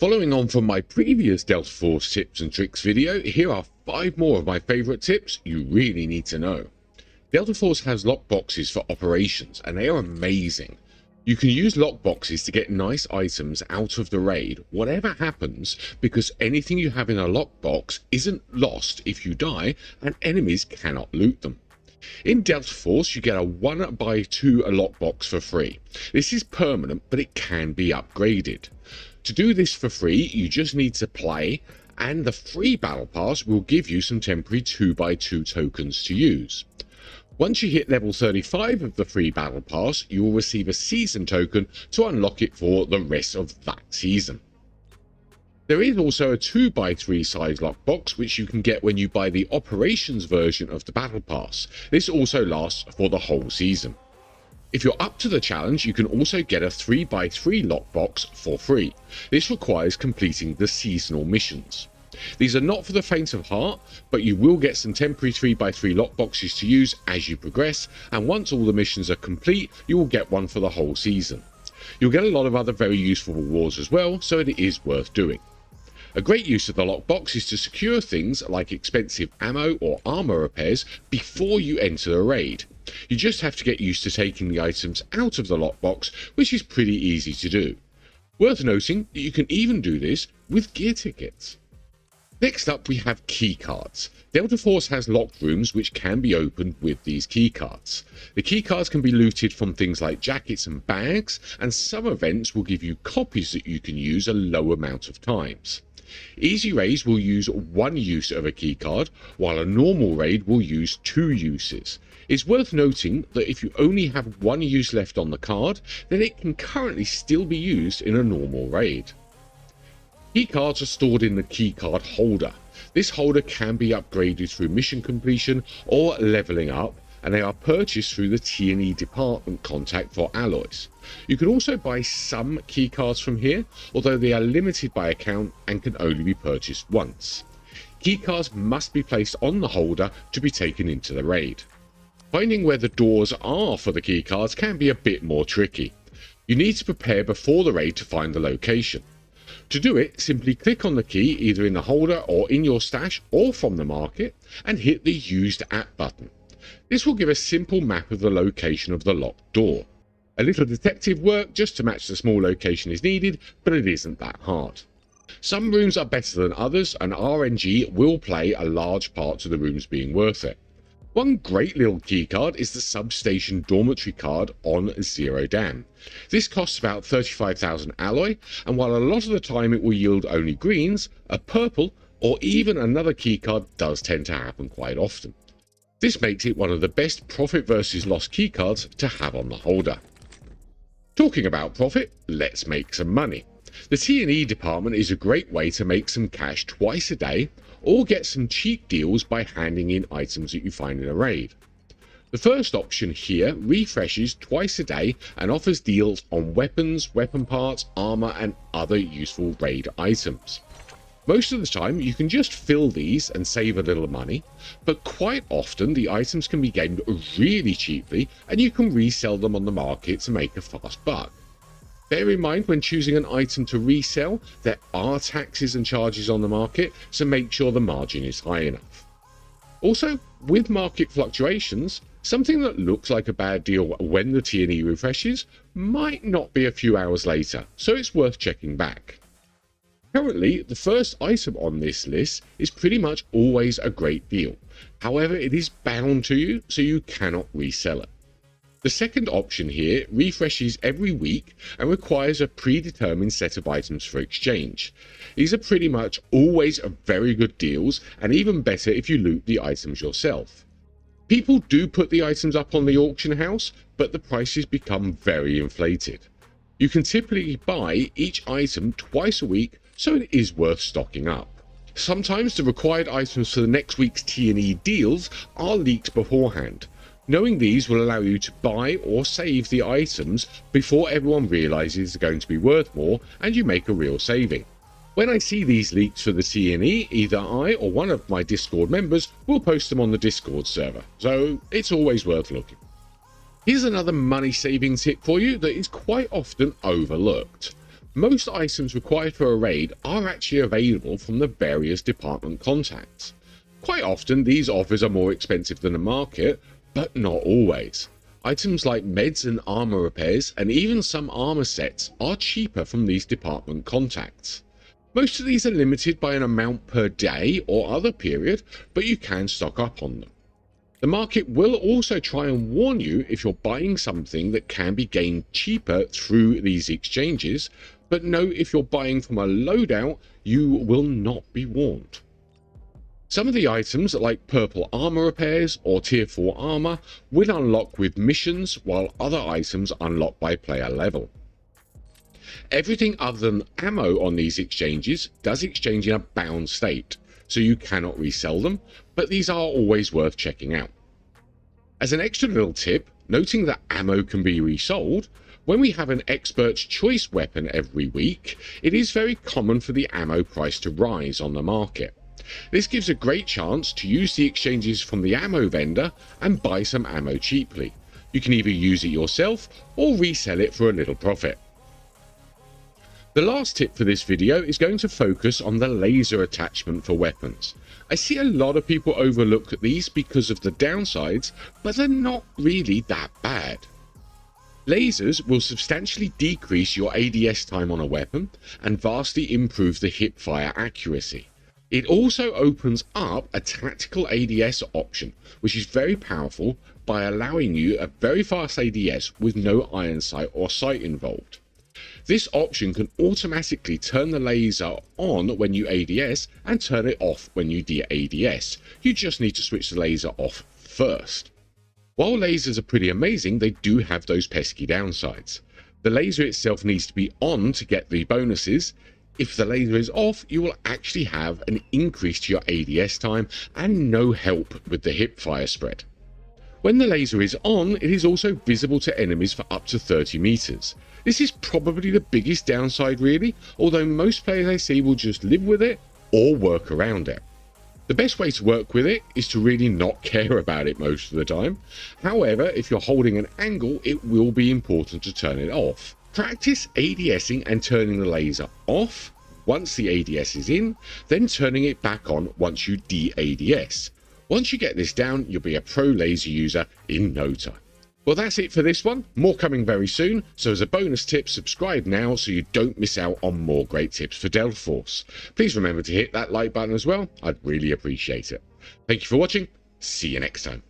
Following on from my previous Delta Force tips and tricks video, here are 5 more of my favourite tips you really need to know. Delta Force has lockboxes for operations and they are amazing. You can use lockboxes to get nice items out of the raid, whatever happens, because anything you have in a lockbox isn't lost if you die and enemies cannot loot them. In Delta Force you get a 1x2 lockbox for free. This is permanent but it can be upgraded. To do this for free you just need to play, and the free battle pass will give you some temporary 2x2 tokens to use. Once you hit level 35 of the free battle pass you will receive a season token to unlock it for the rest of that season. There is also a 2x3 size lockbox which you can get when you buy the operations version of the battle pass. This also lasts for the whole season. If you're up to the challenge you can also get a 3x3 lockbox for free. This requires completing the seasonal missions. These are not for the faint of heart, but you will get some temporary 3x3 lockboxes to use as you progress, and once all the missions are complete you will get one for the whole season. You'll get a lot of other very useful rewards as well, so it is worth doing. A great use of the lockbox is to secure things like expensive ammo or armor repairs before you enter the raid. You just have to get used to taking the items out of the lockbox, which is pretty easy to do. Worth noting that you can even do this with gear tickets. Next up we have keycards. Delta Force has locked rooms which can be opened with these keycards. The keycards can be looted from things like jackets and bags, and some events will give you copies that you can use a low amount of times. Easy raids will use one use of a keycard, while a normal raid will use 2 uses. It's worth noting that if you only have 1 use left on the card, then it can currently still be used in a normal raid. Keycards are stored in the keycard holder. This holder can be upgraded through mission completion or leveling up, and they are purchased through the T&E Department contact for alloys. You can also buy some keycards from here, although they are limited by account and can only be purchased once. Keycards must be placed on the holder to be taken into the raid. Finding where the doors are for the keycards can be a bit more tricky. You need to prepare before the raid to find the location. To do it, simply click on the key either in the holder or in your stash or from the market and hit the Used At button. This will give a simple map of the location of the locked door. A little detective work just to match the small location is needed, but it isn't that hard. Some rooms are better than others, and RNG will play a large part to the rooms being worth it. One great little keycard is the substation dormitory card on Zero Dam. This costs about 35,000 alloy, and while a lot of the time it will yield only greens, a purple or even another keycard does tend to happen quite often. This makes it one of the best profit versus loss keycards to have on the holder. Talking about profit, let's make some money. The T&E Department is a great way to make some cash twice a day, or get some cheap deals by handing in items that you find in a raid. The first option here refreshes twice a day and offers deals on weapons, weapon parts, armor and other useful raid items. Most of the time you can just fill these and save a little money, but quite often the items can be gained really cheaply and you can resell them on the market to make a fast buck. Bear in mind when choosing an item to resell, there are taxes and charges on the market, so make sure the margin is high enough. Also, with market fluctuations, something that looks like a bad deal when the T&E refreshes might not be a few hours later, so it's worth checking back. Currently, the first item on this list is pretty much always a great deal. However, it is bound to you, so you cannot resell it. The second option here refreshes every week and requires a predetermined set of items for exchange. These are pretty much always very good deals, and even better if you loot the items yourself. People do put the items up on the auction house, but the prices become very inflated. You can typically buy each item twice a week, so it is worth stocking up. Sometimes the required items for the next week's T&E deals are leaked beforehand. Knowing these will allow you to buy or save the items before everyone realizes they're going to be worth more and you make a real saving. When I see these leaks for the T&E, either I or one of my Discord members will post them on the Discord server, so it's always worth looking. Here's another money saving tip for you that is quite often overlooked. Most items required for a raid are actually available from the various department contacts. Quite often these offers are more expensive than the market, but not always. Items like meds and armor repairs, and even some armor sets, are cheaper from these department contacts. Most of these are limited by an amount per day or other period, but you can stock up on them. The market will also try and warn you if you're buying something that can be gained cheaper through these exchanges, but know if you're buying from a loadout, you will not be warned. Some of the items, like purple armor repairs or tier 4 armor, will unlock with missions, while other items unlock by player level. Everything other than ammo on these exchanges does exchange in a bound state, so you cannot resell them, but these are always worth checking out. As an extra little tip, noting that ammo can be resold, when we have an expert's choice weapon every week, it is very common for the ammo price to rise on the market. This gives a great chance to use the exchanges from the ammo vendor and buy some ammo cheaply. You can either use it yourself or resell it for a little profit. The last tip for this video is going to focus on the laser attachment for weapons. I see a lot of people overlook these because of the downsides, but they're not really that bad. Lasers will substantially decrease your ADS time on a weapon and vastly improve the hipfire accuracy. It also opens up a tactical ADS option, which is very powerful by allowing you a very fast ADS with no iron sight or sight involved. This option can automatically turn the laser on when you ADS and turn it off when you de-ADS. You just need to switch the laser off first. While lasers are pretty amazing, they do have those pesky downsides. The laser itself needs to be on to get the bonuses. If the laser is off, you will actually have an increase to your ADS time and no help with the hipfire spread. When the laser is on, it is also visible to enemies for up to 30 meters. This is probably the biggest downside really, although most players I see will just live with it or work around it. The best way to work with it is to really not care about it most of the time. However, if you're holding an angle, it will be important to turn it off. Practice ADSing and turning the laser off once the ADS is in, then turning it back on once you de-ADS. Once you get this down, you'll be a pro laser user in no time. Well, that's it for this one. More coming very soon, so as a bonus tip, subscribe now so you don't miss out on more great tips for Delta Force. Please remember to hit that like button as well. I'd really appreciate it. Thank you for watching. See you next time.